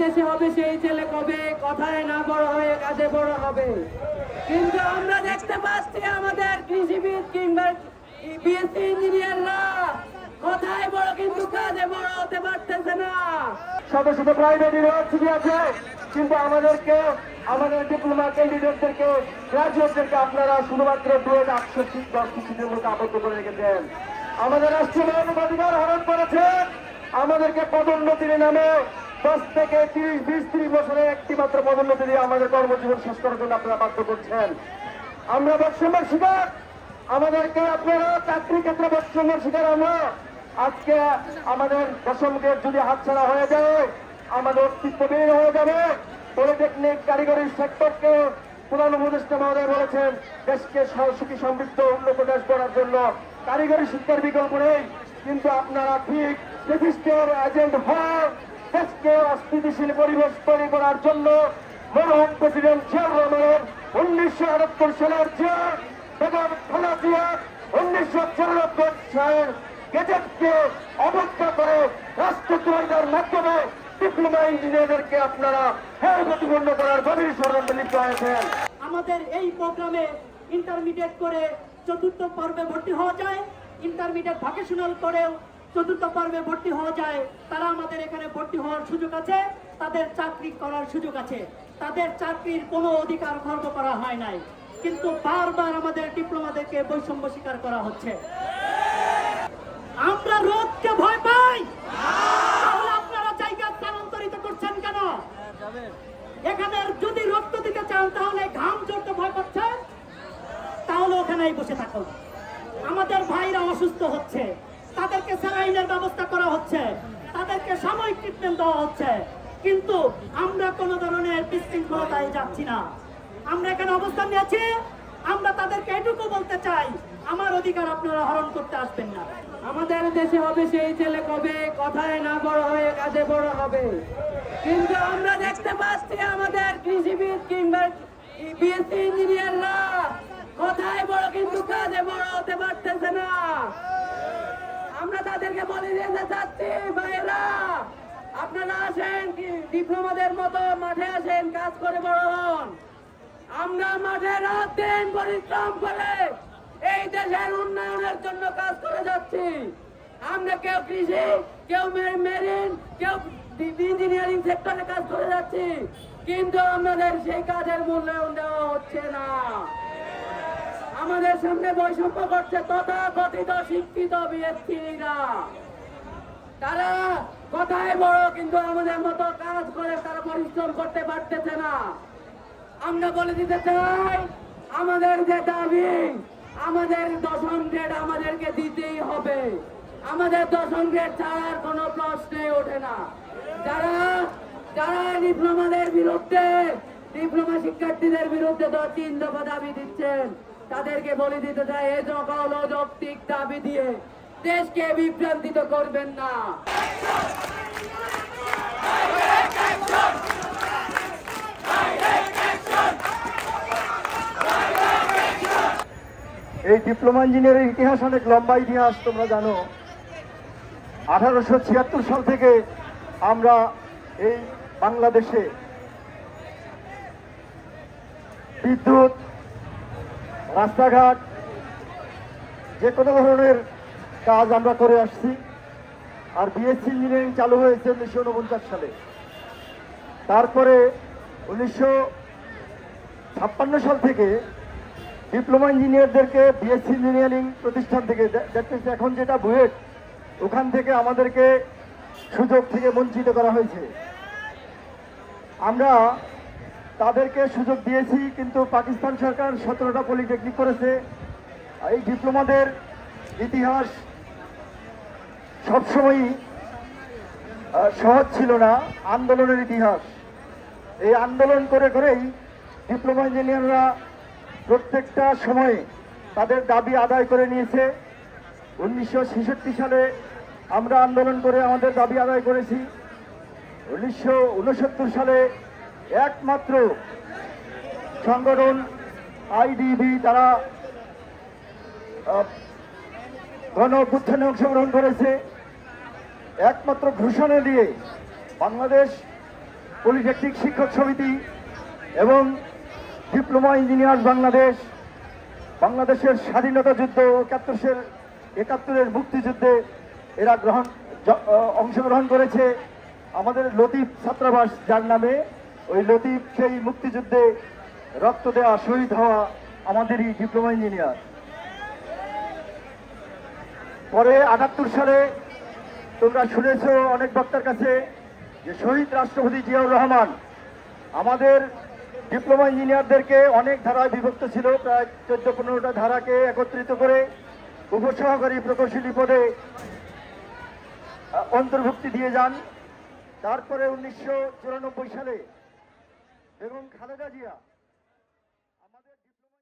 দেশে হবে সেই ছেলে কবে, কথায় না বড় হয়ে কাজে বড় হবে। কিন্তু আমরা দেখতে পাচ্ছি আমাদের কৃষিবিদ কিংবা বিএসসি ইঞ্জিনিয়াররা কথায় বড় কিন্তু কাজে বড় হতে পারতেছে না। শত শত প্রাইভেট ইউনিভার্সিটি আছে, কিন্তু আমাদের ডিপ্লোমা ক্যান্ডিডেটদেরকে গ্রাজুয়েটদেরকে আপনারা শুধুমাত্র 810 সিটের মধ্যে আবদ্ধ করে রেখেছেন। আমাদের রাষ্ট্রীয় মানবাধিকার হরণ করেছেন। আমাদেরকে পদোন্নতির নামে 10 থেকে 20-30 বছরের একটি মাত্র পদোন্নতি দিয়ে আমাদের কর্মজীবন শেষ করার জন্য আপনারা বাধ্য করছেন। আমরা বৈষম্যের শিকার, আমাদেরকে আপনারা চাকরি ক্ষেত্রে বৈষম্যের শিকার। আমরা আজকে আমাদের দশমকে যদি হাতছাড়া হয়ে যায়, আমাদের অস্তিত্ব বের হয়ে যাবে। পলিটেকনিক কারিগরি সেক্টরকে প্রধান উপদেষ্টা মহোদয় বলেছেন দেশকে সুখী সমৃদ্ধ উন্নত দেশ গড়ার জন্য কারিগরি শিক্ষার বিকল্প নেই। কিন্তু আপনারা ঠিক প্রতিষ্ঠার এজেন্ট হন, দেশকে অস্থিতিশীল পরিবেশ তৈরি করার জন্য মরহুম প্রেসিডেন্ট জিয়াউর রহমানের 1978 সালের যে বেগম খালেদা জিয়া 1994 সালের গেজেটকে অবজ্ঞা করে রাষ্ট্রদ্রোহিতার মাধ্যমে ডিপ্লোমা ইঞ্জিনিয়ারদেরকে আপনারা হেয় প্রতিপন্ন করার গভীর ষড়যন্ত্রে লিপ্ত হয়েছেন। আমাদের এই প্রোগ্রামে ইন্টারমিডিয়েট করে চতুর্থ পর্বে ভর্তি হওয়া যায়, ইন্টারমিডিয়েট ভোকেশনাল করেও চতুর্থ পর্বে ভর্তি হওয়া যায়। তারা আমাদের এখানে ভর্তি হওয়ার সুযোগ আছে, তাদের চাকরি করার সুযোগ আছে, তাদের চাকরির কোনো অধিকার খর্ব করা হয় নাই। কিন্তু বারবার আমাদের ডিপ্লোমাদেরকে বৈষম্য স্বীকার করা হচ্ছে। আমরা রোদকে ভয় পাই, তাহলে আপনারা জায়গা স্থানান্তরিত করছেন কেন? এখানে যদি রক্ত দিতে চান তাহলে ঘাম ঝরতে ভয় পাচ্ছেন, তাহলে ওখানেই বসে থাকুন। আমাদের ভাইরা অসুস্থ হচ্ছে, তাদেরকে স্যালাইনের ব্যবস্থা করা হচ্ছে, তাদেরকে সাময়িক ট্রিটমেন্ট দেওয়া হচ্ছে, কিন্তু আমরা কোন ধরনের বিশৃঙ্খলতায় যাচ্ছি না। আমরা এখানে অবস্থান নিয়েছি। আমরা তাদেরকে এটুকু বলতে চাই, আমার অধিকার আপনারা হরণ করতে আসবেন না। আমাদের দেশে হবে সেই ছেলে কবে, কথায় না বড় হয়ে কাজে বড় হবে। কিন্তু আমরা দেখতে পাচ্ছি আমাদের কৃষিবিদ কিংবা বিএসসি ইঞ্জিনিয়াররা কথায় বড় কিন্তু কাজে বড় হতে পারতেছে না। আমরা তাদেরকে বলে দিতে চাচ্ছি, ভাইরা আপনারা আসেন, ডিপ্লোমাদের মতো মাঠে আসেন, কাজ করে বড় হন। আমরা মাঠে রাত দিন পরিশ্রম করে এই দেশের উন্নয়নের জন্য কাজ করে যাচ্ছি। আমরা কেউ কৃষি, কেউ মেরিন, কেউ ইঞ্জিনিয়ারিং সেক্টরে কাজ করে যাচ্ছি, কিন্তু আমাদের সেই কাজের মূল্যায়ন দেওয়া হচ্ছে না। আমাদের সামনে বৈষম্য করছে তথাকথিত শিক্ষিত বিএসসিরা। তারা কথায় বড়, কিন্তু আমাদের মতো কাজ করে তারা পরিশ্রম করতে পারতেছে না। আমরা বলে দিতে চাই, আমাদের যে দাবি, আমাদের 10ম গ্রেড আমাদেরকে দিতেই হবে। আমাদের 10ম গ্রেড ছাড়ার কোনো প্রশ্নই ওঠে না। যারা ডিপ্লোমাদের বিরুদ্ধে, ডিপ্লোমা শিক্ষার্থীদের বিরুদ্ধে 3 দফা দাবি দিচ্ছেন, তাদেরকে বলে দিতে চাই, এই সকল অযৌক্তিক দাবি দিয়ে দেশকে বিভ্রান্তিত করবেন না। এই ডিপ্লোমা ইঞ্জিনিয়ারিং ইতিহাস অনেক লম্বা ইতিহাস, তোমরা জানো। 1876 সাল থেকে আমরা এই বাংলাদেশে বিদ্যুৎ, রাস্তাঘাট, যে কোনো ধরনের কাজ আমরা করে আসছি। আর বিএসসি ইঞ্জিনিয়ারিং চালু হয়েছে 1949 সালে। তারপরে 1956 সাল থেকে ডিপ্লোমা ইঞ্জিনিয়ারদেরকে বিএসসি ইঞ্জিনিয়ারিং প্রতিষ্ঠান থেকে, দেখতেছি এখন যেটা বুয়েট, ওখান থেকে আমাদেরকে সুযোগ থেকে বঞ্চিত করা হয়েছে। আমরা তাদেরকে সুযোগ দিয়েছি, কিন্তু পাকিস্তান সরকার 17টা পলিটেকনিক করেছে। এই ডিপ্লোমাদের ইতিহাস সবসময়ই সহজ ছিল না, আন্দোলনের ইতিহাস। এই আন্দোলন করে করেই ডিপ্লোমা ইঞ্জিনিয়াররা প্রত্যেকটা সময়ে তাদের দাবি আদায় করে নিয়েছে। 1966 সালে আমরা আন্দোলন করে আমাদের দাবি আদায় করেছি। 1969 সালে একমাত্র সংগঠন আইডিবি, তারা গণ অভ্যুত্থানে অংশগ্রহণ করেছে। একমাত্র ঘোষণা দিয়ে বাংলাদেশ পলিটেকনিক শিক্ষক সমিতি এবং ডিপ্লোমা ইঞ্জিনিয়ার্স বাংলাদেশ, বাংলাদেশের স্বাধীনতা যুদ্ধ, 71-এর মুক্তিযুদ্ধে এরা অংশগ্রহণ করেছে। আমাদের লতিফ ছাত্রাবাস যার নামে, ওই লতিফ সেই মুক্তিযুদ্ধে রক্ত দেওয়া, শহীদ হওয়া আমাদেরই ডিপ্লোমা ইঞ্জিনিয়ার। পরে 78 সালে তোমরা শুনেছ অনেক বক্তার কাছে যে শহীদ রাষ্ট্রপতি জিয়াউর রহমান আমাদের ডিপ্লোমা ইঞ্জিনিয়ারদেরকে অনেক ধারায় বিভক্ত ছিল, প্রায় 14-15টা ধারাকে একত্রিত করে উপসহকারী প্রকৌশলী পদে অন্তর্ভুক্তি দিয়ে যান। তারপরে 1994 সালে বেগম খালেদা জিয়া আমাদের ডিপ্লোমা